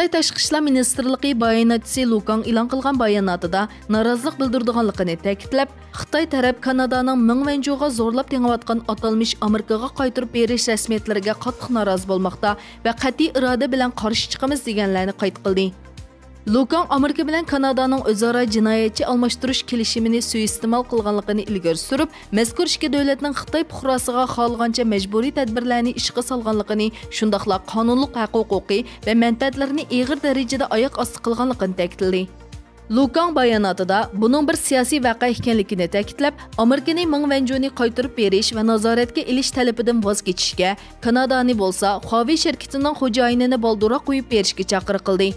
Xitoy Tashqi ishlar ministrligi bayonotchisi Lu Kang e'lon qilgan bayonotida norozilik bildirganligini ta'kidlab, Xitoy taraf Kanadaning Ming Wenjuga zo'rlab tengayotgan atalmish Amerikaga qaytarib berish rasmiyatlariga qattiq norozi bo'lmoqda va qat'iy iroda bilan qarshi chiqamiz deganlarni qayd qildi. Lu Kang Amerika bilan Kanadaning o'zaro jinoyatchi almashtirish kelishimini suiiste'mol qilganligini ilgari surib, mazkur ikki davlatning Xitoy fuqarosiga xohlagancha majburiy tadbirlarni ishga solganligini, shundaqla qonunliq huquqiy va manfaatlarini og'ir darajada oyoq osti qilganligini ta'kidladi. Lu Kang bayonotida buning bir siyosiy voqea ekanligini ta'kidlab, Amerikaning Ming Wenjuni qaytarib berish va nazoratga olish talabidan voz kechishga, Kanadani bo'lsa, Huawei shirkatining xo'jayinini boldiroq qo'yib berishga chaqiriq qildi.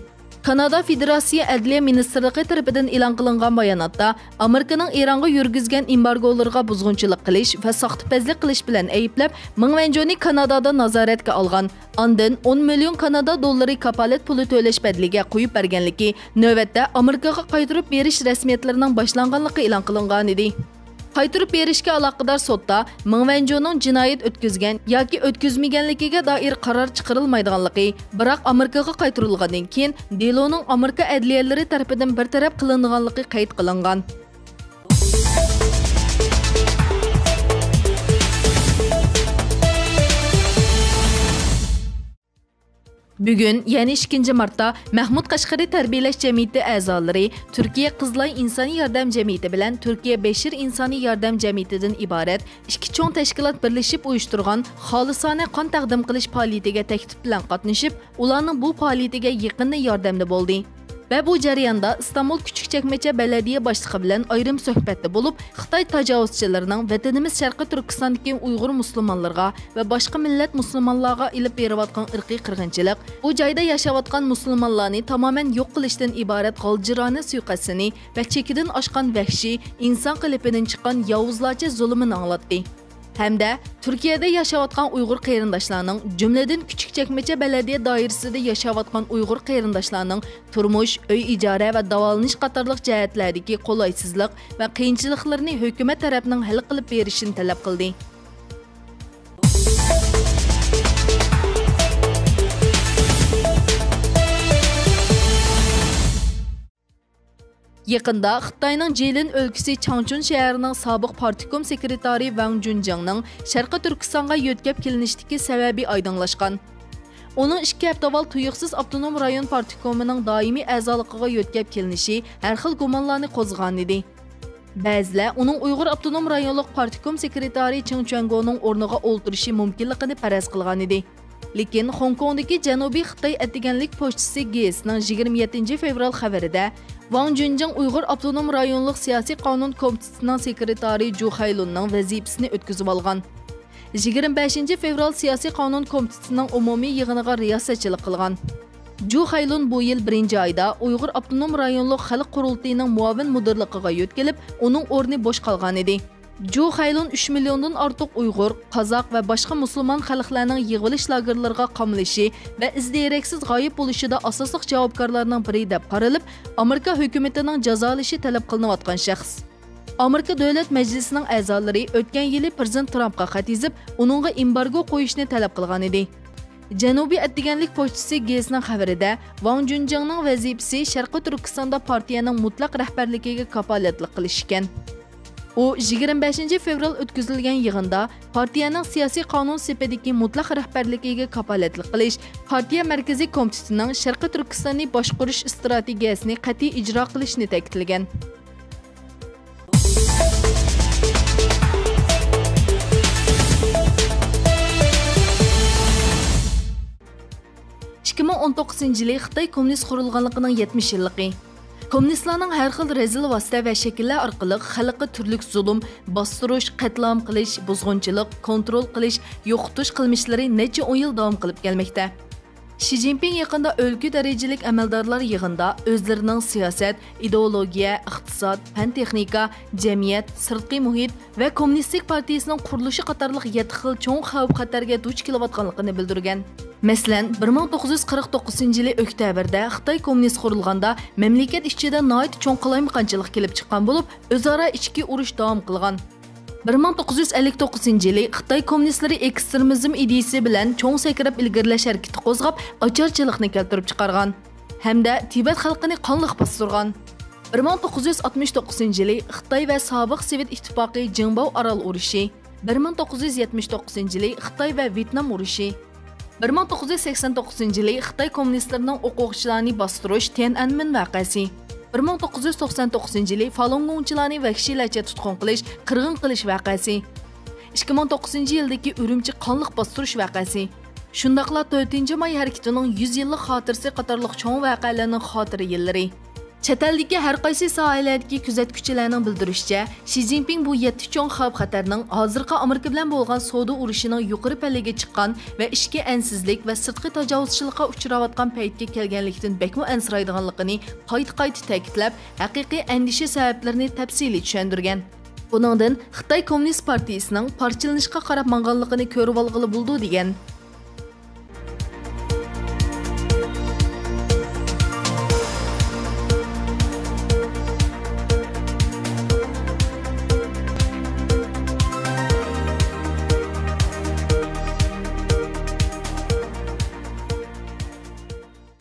Kanada Federatsiya Adliya Ministrligi tarafidan e'lon qilingan bayonotda Amerikaning Eronga yurgizgan embargolarga buzg'unchilik qilish va soxtapazlik qilish bilan ayblab, Ming Wenjuni Kanadada nazoratga olgan, ondan 10 million Kanada dollari kapolat puli to'lash badliga qo'yib berganligi navbatda Amerikaga qaytarib berish rasmiyatlarining boshlanganligi e'lon qilingan edi. Qaytarib berishga aloqador sudda Ming Wenjuning jinoyat o'tkazgan yoki o'tkazmaganligiga doir qaror chiqarilmaydiganligi, biroq Amerikaga qaytarilgandan keyin deloning Amerika adliyalari tarafidan bartaraf qilinganligi qayd qilingan. Bugun, ya'ni 2 martda Mahmud Qashqari tarbiyalash jamiyati a'zolari Turkiya Qizlay insoniy yordam jamiyati bilan Turkiya Beshir insoniy yordam jamiyatidan iborat ikki cho'ng tashkilot birlashib uyushtirgan xolisona qon taqdim qilish faoliyatiga taklif bilan qatnashib, ularning bu faoliyatiga yaqinda yordamda bo'ldi. Ve bu jarayonda İstanbul Küçükçekmece Belediye Başlığı bilen ayrım söhbetde bulup, Xitay tajavuzçılarının vatanimiz Şarkı Türkistan'daki Uygur Müslümanlarga ve başka millet Müslümanlarga ilip berivatkan ırkı kırgınçılık, bu joyda yaşavatkan Müslümanlarını tamamen yok kılıştan ibaret qalcırane suikastini ve çekidin aşkan vahşi, insan qilipinin çıkan yavuzlarca zulümünü anlattı. Hem de Türkiye'de yaşavatkan Uygur qeyrindaşlarının, cümleden Küçükçekmece Belediye Dairesinde yaşavatkan Uygur qeyrindaşlarının turmuş, öy icare ve davalanış qatarlıq cəhətlerdeki qolaysızlıq ve qiyinçiliklerini hükümet tarafından hal qilib berişini talep qildi. Yaqında Xitayning Jilin өлkəsi Changchun şəhərinin sabiq partikom sekretari Wang Junjiangning Sharqi Turkistonga yo'tkab kelinishdagi sababi oydinlashgan. Onun 2 hafta avval tuyuqsiz avtonom rayon partikomining doimiy a'zoligiga yo'tkab kelinishi har xil gumonlarni qo'zg'agan edi. Ba'zilar uning Uyg'ur avtonom rayonlik partikom sekretari Cheng Chuangoning o'rniga o'ltirishi mumkinligini faraz qilgan edi. Lekin Hong Kongdagi Janubiy Xitoy atiganlik pochtasi GESning 27 fevral xabarida Wang Junjiang Uyg'ur avtonom rayonlik siyosiy qonun komitetining sekretari Zhu Hailunning vazifasini o'tkazib olgan. 25 fevral siyosiy qonun komitetining umumiy yig'iniga riyosatchilik qilgan. Zhu Hailun bu yil 1-oyda Uyg'ur avtonom rayonlik xalq qurultayining muavin mudirligiga yo'tkilib, uning o'rni bo'sh qolgan edi. Zhu Hailun 3 milyondan ortiq Uyg'ur, Qozoq va boshqa musulmon xalqlarning yig'ilish lagerlariga qamalishi va izdereksiz g'oyib bo'lishida asosli javobgarlarning biri deb qaralib, Amerika hukumatining jazolashi talab qilinayotgan shaxs. Amerika Davlat Majlisining a'zolari o'tgan yili Prezident Trumpga xat yozib, uningga embargo qo'yishni talab qilgan edi. Janubiy atiganlik pochtasi GESning xabarida Wang Junjiangning vazifasi Sharqi Turkistonda partiyaning mutlaq rahbarligiga kafolatlik qilish ekan. O 25 fevral o'tkazilgan yig'inda partiyaning siyosiy qonun sepidagi mutlaq rahbarligiga kafolatlik qilish, partiya markaziy komitetining Sharqi Turkistonni boshqarish strategiyasini qat'iy ijro qilishni ta'kidlagan. yili Xitoy kommunist qurilganligining 70 yilligi. Kommunistlarning har xil rezil vosita va shakllar orqali xalqqa turli zulm, bostirish, qatlam qilish, buzg'unchilik, kontrol qilish, yo'qotish qilmishlari necha 10 yil davom qilib kelmoqda. Xi Jinping yaqinda o'lka darajalik amaldorlar yig'inda o'zlarining siyosat, ideologiya, iqtisod, fan texnika, jamiyat, sirtqi muhit va kommunistik partiyasining qurilishi qatorliq 7 xil cho'ng xavf-xatarga duch kelayotganligini bildirgan. Masalan, 1949-yili oktyabrda Xitoy kommunist qurilganda mamlakat ichida noit cho'ng qilaymiqanchilik kelib chiqqan bo'lib, o'zaro ichki urush davom qilgan. 1959-yili Xitoy kommunistlari ekstremizm ideyasi bilan cho'ng sakrab ilgirlash harakati qo'zg'ab, ocharchilikni keltirib chiqargan. hamda Tibet xalqini qonliq bostirgan. 1969-yili Xitoy va sobiq Sovet ittifoqi Jingbao orol urushi, 1979-yili Xitoy va Vyetnam urushi, 1989-yili Xitoy kommunistlarining o'quvchilarni bostirish Tiananmen voqeasi, 1999-yili Falun Gongchilarni vahshiylarcha tutqun qilish, qirg'in qilish voqeasi, 2009-yildagi Urumchi qonliq bostirish voqeasi, shundaqla 4-may harakatining 100 yillik xotirasi qatorliq cho'ng voqealarning xotira yillari. Chet eldagi har qaysi sohalardagi kuzatuvchilarning bildirishicha, Xi Jinping bu 7 cho'ng xavf xatarning hozirgi Amerika bilan bo'lgan savdo urushining yuqori pallaga chiqqan va ichki ansizlik va sirtqi tajovuzchilikqa uchrayotgan paytga kelganlikdan bekmo ansiraydiganligini qayta ta'kidlab, haqiqiy andisha sabablarini tafsiliy tushuntirgan. Buningdan Xitoy Kommunist partiyasining parchalanishga qarab manganligini ko'rib olg'ili bo'ldi degan.